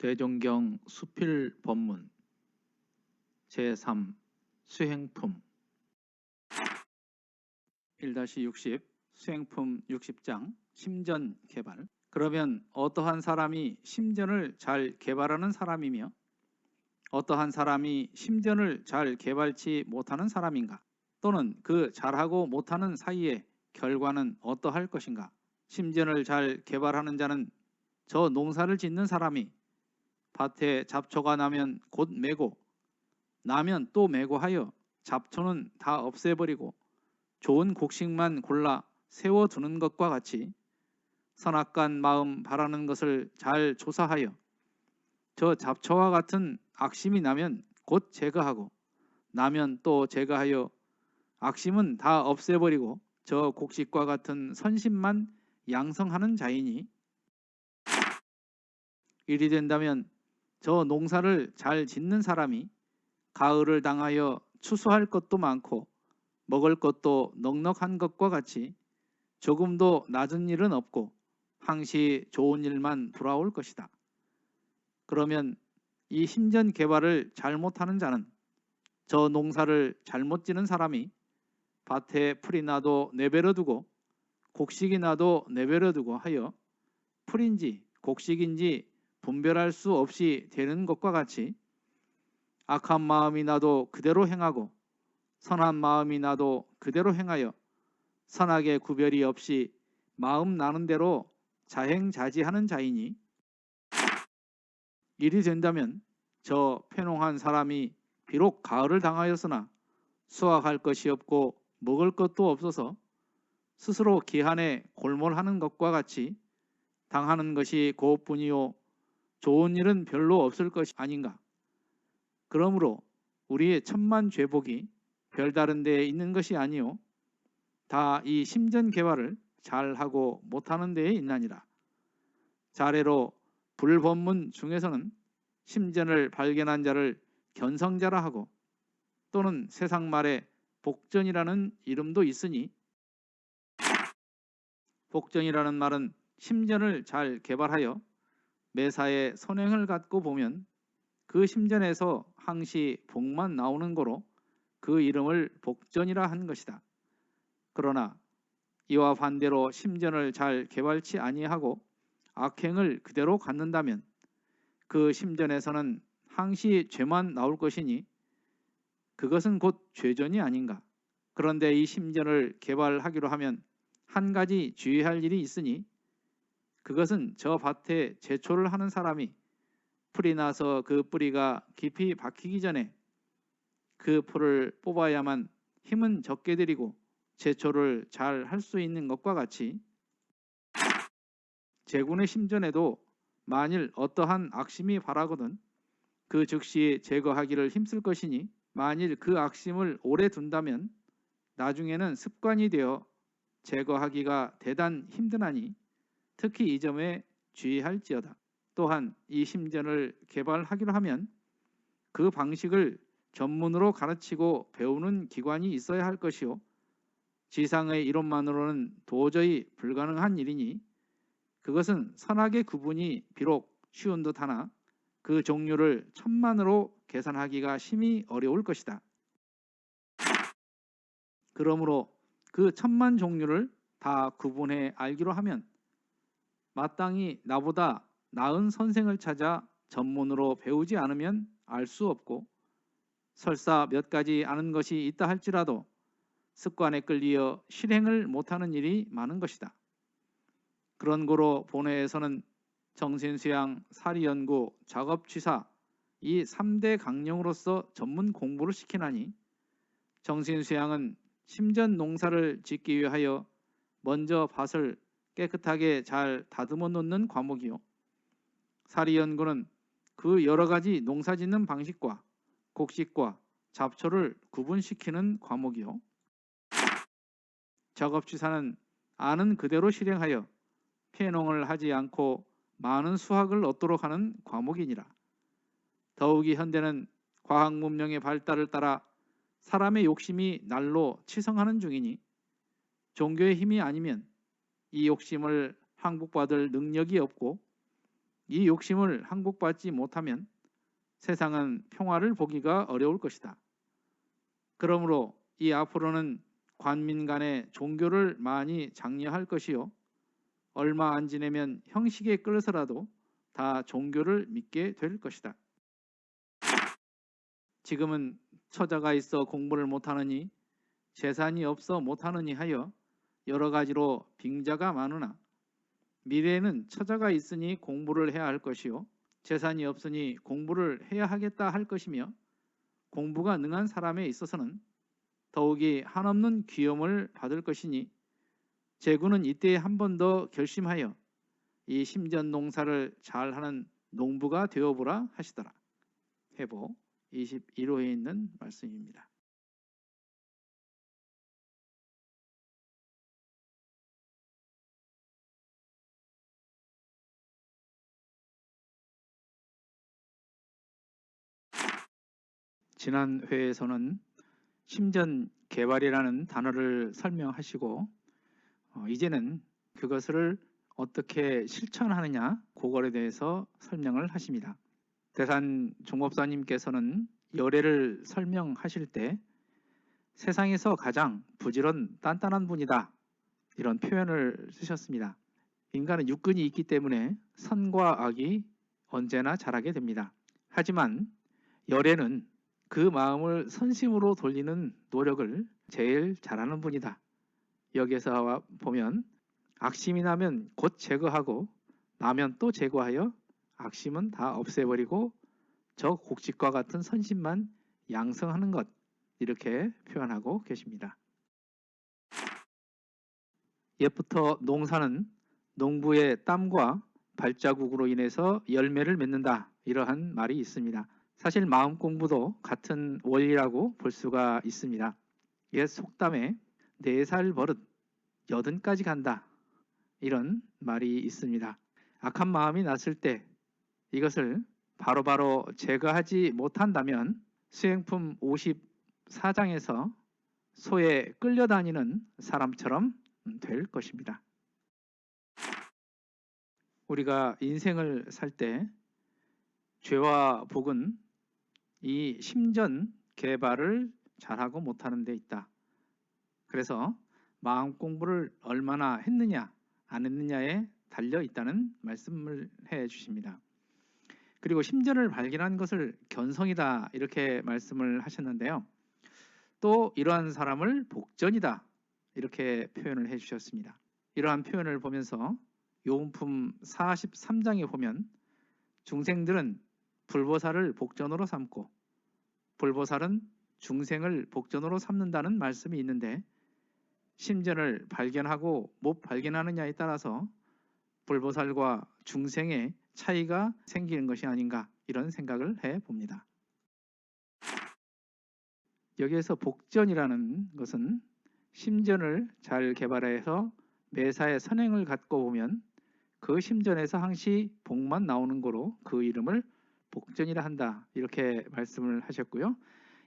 세종경 수필법문 제3 수행품 1-60 수행품 60장 심전 개발. 그러면 어떠한 사람이 심전을 잘 개발하는 사람이며 어떠한 사람이 심전을 잘 개발치 못하는 사람인가? 또는 그 잘하고 못하는 사이의 결과는 어떠할 것인가? 심전을 잘 개발하는 자는 저 농사를 짓는 사람이 밭에 잡초가 나면 곧 메고 나면 또 메고 하여 잡초는 다 없애버리고 좋은 곡식만 골라 세워두는 것과 같이 선악간 마음 바라는 것을 잘 조사하여 저 잡초와 같은 악심이 나면 곧 제거하고 나면 또 제거하여 악심은 다 없애버리고 저 곡식과 같은 선심만 양성하는 자이니, 일이 된다면 저 농사를 잘 짓는 사람이 가을을 당하여 추수할 것도 많고 먹을 것도 넉넉한 것과 같이 조금도 낮은 일은 없고 항시 좋은 일만 돌아올 것이다. 그러면 이 심전 개발을 잘못하는 자는 저 농사를 잘못 지는 사람이 밭에 풀이 나도 내버려 두고 곡식이 나도 내버려 두고 하여 풀인지 곡식인지 분별할 수 없이 되는 것과 같이 악한 마음이 나도 그대로 행하고 선한 마음이 나도 그대로 행하여 선악의 구별이 없이 마음 나는 대로 자행자지하는 자이니, 일이 된다면 저 패농한 사람이 비록 가을을 당하였으나 수확할 것이 없고 먹을 것도 없어서 스스로 기한에 골몰하는 것과 같이 당하는 것이 그것뿐이요 좋은 일은 별로 없을 것이 아닌가. 그러므로 우리의 천만 죄복이 별다른 데에 있는 것이 아니요 다 이 심전 개발을 잘하고 못하는 데에 있나니라. 자례로 불법문 중에서는 심전을 발견한 자를 견성자라 하고 또는 세상 말에 복전이라는 이름도 있으니, 복전이라는 말은 심전을 잘 개발하여 매사에 선행을 갖고 보면 그 심전에서 항시 복만 나오는 거로 그 이름을 복전이라 한 것이다. 그러나 이와 반대로 심전을 잘 개발치 아니하고 악행을 그대로 갖는다면 그 심전에서는 항시 죄만 나올 것이니 그것은 곧 죄전이 아닌가. 그런데 이 심전을 개발하기로 하면 한 가지 주의할 일이 있으니, 그것은 저 밭에 제초를 하는 사람이 풀이 나서 그 뿌리가 깊이 박히기 전에 그 풀을 뽑아야만 힘은 적게 들이고 제초를 잘 할 수 있는 것과 같이 제군의 심전에도 만일 어떠한 악심이 발하거든 그 즉시 제거하기를 힘쓸 것이니, 만일 그 악심을 오래 둔다면 나중에는 습관이 되어 제거하기가 대단 힘드나니 특히 이 점에 주의할지어다. 또한 이 심전을 개발하기로 하면 그 방식을 전문으로 가르치고 배우는 기관이 있어야 할 것이요 지상의 이론만으로는 도저히 불가능한 일이니, 그것은 선악의 구분이 비록 쉬운 듯하나 그 종류를 천만으로 계산하기가 심히 어려울 것이다. 그러므로 그 천만 종류를 다 구분해 알기로 하면 마땅히 나보다 나은 선생을 찾아 전문으로 배우지 않으면 알 수 없고, 설사 몇 가지 아는 것이 있다 할지라도 습관에 끌리어 실행을 못하는 일이 많은 것이다. 그런 고로 본회에서는 정신수양, 사리연구, 작업취사 이 3대 강령으로서 전문 공부를 시키나니, 정신수양은 심전 농사를 짓기 위하여 먼저 밭을 깨끗하게 잘 다듬어 놓는 과목이요, 사리연구는 그 여러 가지 농사 짓는 방식과 곡식과 잡초를 구분시키는 과목이요, 작업취사는 아는 그대로 실행하여 폐농을 하지 않고 많은 수확을 얻도록 하는 과목이니라. 더욱이 현대는 과학 문명의 발달을 따라 사람의 욕심이 날로 치성하는 중이니 종교의 힘이 아니면 이 욕심을 항복받을 능력이 없고 이 욕심을 항복받지 못하면 세상은 평화를 보기가 어려울 것이다. 그러므로 이 앞으로는 관민 간의 종교를 많이 장려할 것이요, 얼마 안 지내면 형식에 끌려서라도 다 종교를 믿게 될 것이다. 지금은 처자가 있어 공부를 못하느니, 재산이 없어 못하느니 하여 여러 가지로 빙자가 많으나, 미래에는 처자가 있으니 공부를 해야 할 것이요, 재산이 없으니 공부를 해야 하겠다 할 것이며, 공부가 능한 사람에 있어서는 더욱이 한없는 귀염을 받을 것이니, 제군은 이때에 한 번 더 결심하여 이 심전 농사를 잘하는 농부가 되어보라 하시더라. 회보 21호에 있는 말씀입니다. 지난 회에서는 심전 개발이라는 단어를 설명하시고, 이제는 그것을 어떻게 실천하느냐, 그거에 대해서 설명을 하십니다. 대산 종법사님께서는 열애를 설명하실 때 세상에서 가장 부지런 단단한 분이다, 이런 표현을 쓰셨습니다. 인간은 육근이 있기 때문에 선과 악이 언제나 자라게 됩니다. 하지만 열애는 그 마음을 선심으로 돌리는 노력을 제일 잘하는 분이다. 여기서 보면 악심이 나면 곧 제거하고, 나면 또 제거하여 악심은 다 없애버리고 저 곡식과 같은 선심만 양성하는 것, 이렇게 표현하고 계십니다. 옛부터 농사는 농부의 땀과 발자국으로 인해서 열매를 맺는다, 이러한 말이 있습니다. 사실 마음 공부도 같은 원리라고 볼 수가 있습니다. 옛 속담에 4살 버릇 80까지 간다, 이런 말이 있습니다. 악한 마음이 났을 때 이것을 바로바로 제거하지 못한다면 수행품 54장에서 소에 끌려다니는 사람처럼 될 것입니다. 우리가 인생을 살 때 죄와 복은 이 심전 개발을 잘하고 못하는 데 있다. 그래서 마음 공부를 얼마나 했느냐 안 했느냐에 달려 있다는 말씀을 해 주십니다. 그리고 심전을 발견한 것을 견성이다, 이렇게 말씀을 하셨는데요. 또 이러한 사람을 복전이다, 이렇게 표현을 해 주셨습니다. 이러한 표현을 보면서 요음품 43장에 보면 중생들은 불보살을 복전으로 삼고 불보살은 중생을 복전으로 삼는다는 말씀이 있는데, 심전을 발견하고 못 발견하느냐에 따라서 불보살과 중생의 차이가 생기는 것이 아닌가, 이런 생각을 해봅니다. 여기에서 복전이라는 것은 심전을 잘 개발해서 매사에 선행을 갖고 보면 그 심전에서 항시 복만 나오는 거로 그 이름을 복전이라 한다, 이렇게 말씀을 하셨고요.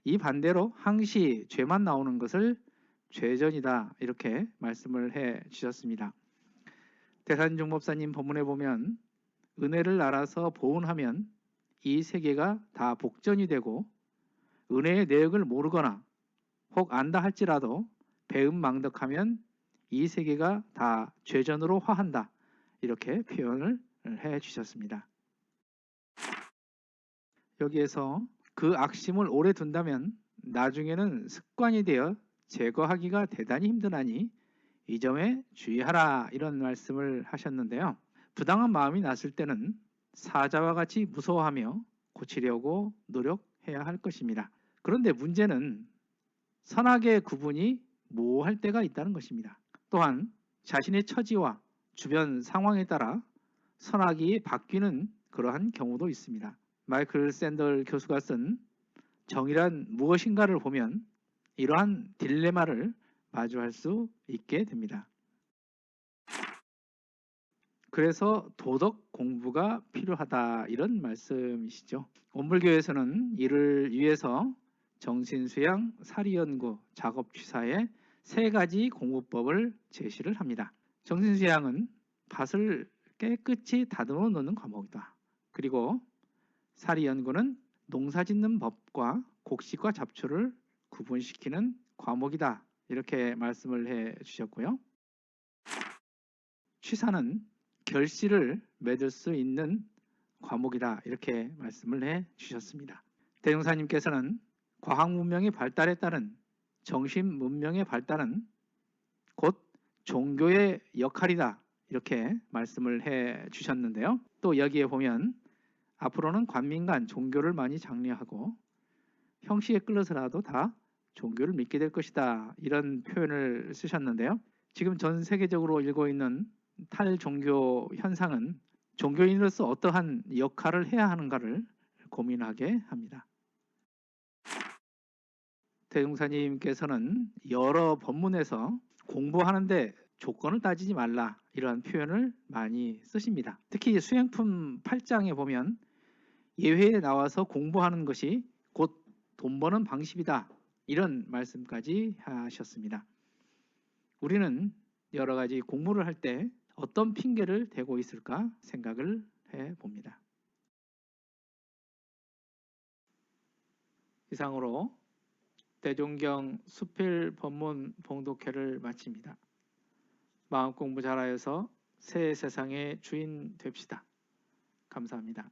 이 반대로 항시 죄만 나오는 것을 죄전이다, 이렇게 말씀을 해 주셨습니다. 대산종법사님 법문에 보면 은혜를 알아서 보은하면 이 세계가 다 복전이 되고, 은혜의 내역을 모르거나 혹 안다 할지라도 배은망덕하면 이 세계가 다 죄전으로 화한다, 이렇게 표현을 해 주셨습니다. 여기에서 그 악심을 오래 둔다면 나중에는 습관이 되어 제거하기가 대단히 힘드나니 이 점에 주의하라, 이런 말씀을 하셨는데요. 부당한 마음이 났을 때는 사자와 같이 무서워하며 고치려고 노력해야 할 것입니다. 그런데 문제는 선악의 구분이 모호할 때가 있다는 것입니다. 또한 자신의 처지와 주변 상황에 따라 선악이 바뀌는 그러한 경우도 있습니다. 마이클 샌들 교수가 쓴 정의란 무엇인가를 보면 이러한 딜레마를 마주할 수 있게 됩니다. 그래서 도덕 공부가 필요하다, 이런 말씀이시죠. 원불교에서는 이를 위해서 정신수양, 사리연구, 작업취사의 3가지 공부법을 제시를 합니다. 정신수양은 밭을 깨끗이 다듬어 놓는 과목이다. 그리고 사리연구는 농사짓는 법과 곡식과 잡초를 구분시키는 과목이다. 이렇게 말씀을 해 주셨고요. 취사는 결실을 맺을 수 있는 과목이다. 이렇게 말씀을 해 주셨습니다. 대종사님께서는 과학 문명의 발달에 따른 정신 문명의 발달은 곧 종교의 역할이다. 이렇게 말씀을 해 주셨는데요. 또 여기에 보면 앞으로는 관민간 종교를 많이 장려하고 형식에 끌려서라도 다 종교를 믿게 될 것이다. 이런 표현을 쓰셨는데요. 지금 전 세계적으로 일고 있는 탈종교 현상은 종교인으로서 어떠한 역할을 해야 하는가를 고민하게 합니다. 대종사님께서는 여러 법문에서 공부하는데 조건을 따지지 말라 이러한 표현을 많이 쓰십니다. 특히 수행품 8장에 보면 예회에 나와서 공부하는 것이 곧 돈 버는 방식이다 이런 말씀까지 하셨습니다. 우리는 여러 가지 공부를 할 때 어떤 핑계를 대고 있을까 생각을 해봅니다. 이상으로 대종경 수필 법문 봉독회를 마칩니다. 마음 공부 잘하여서 새 세상의 주인 됩시다. 감사합니다.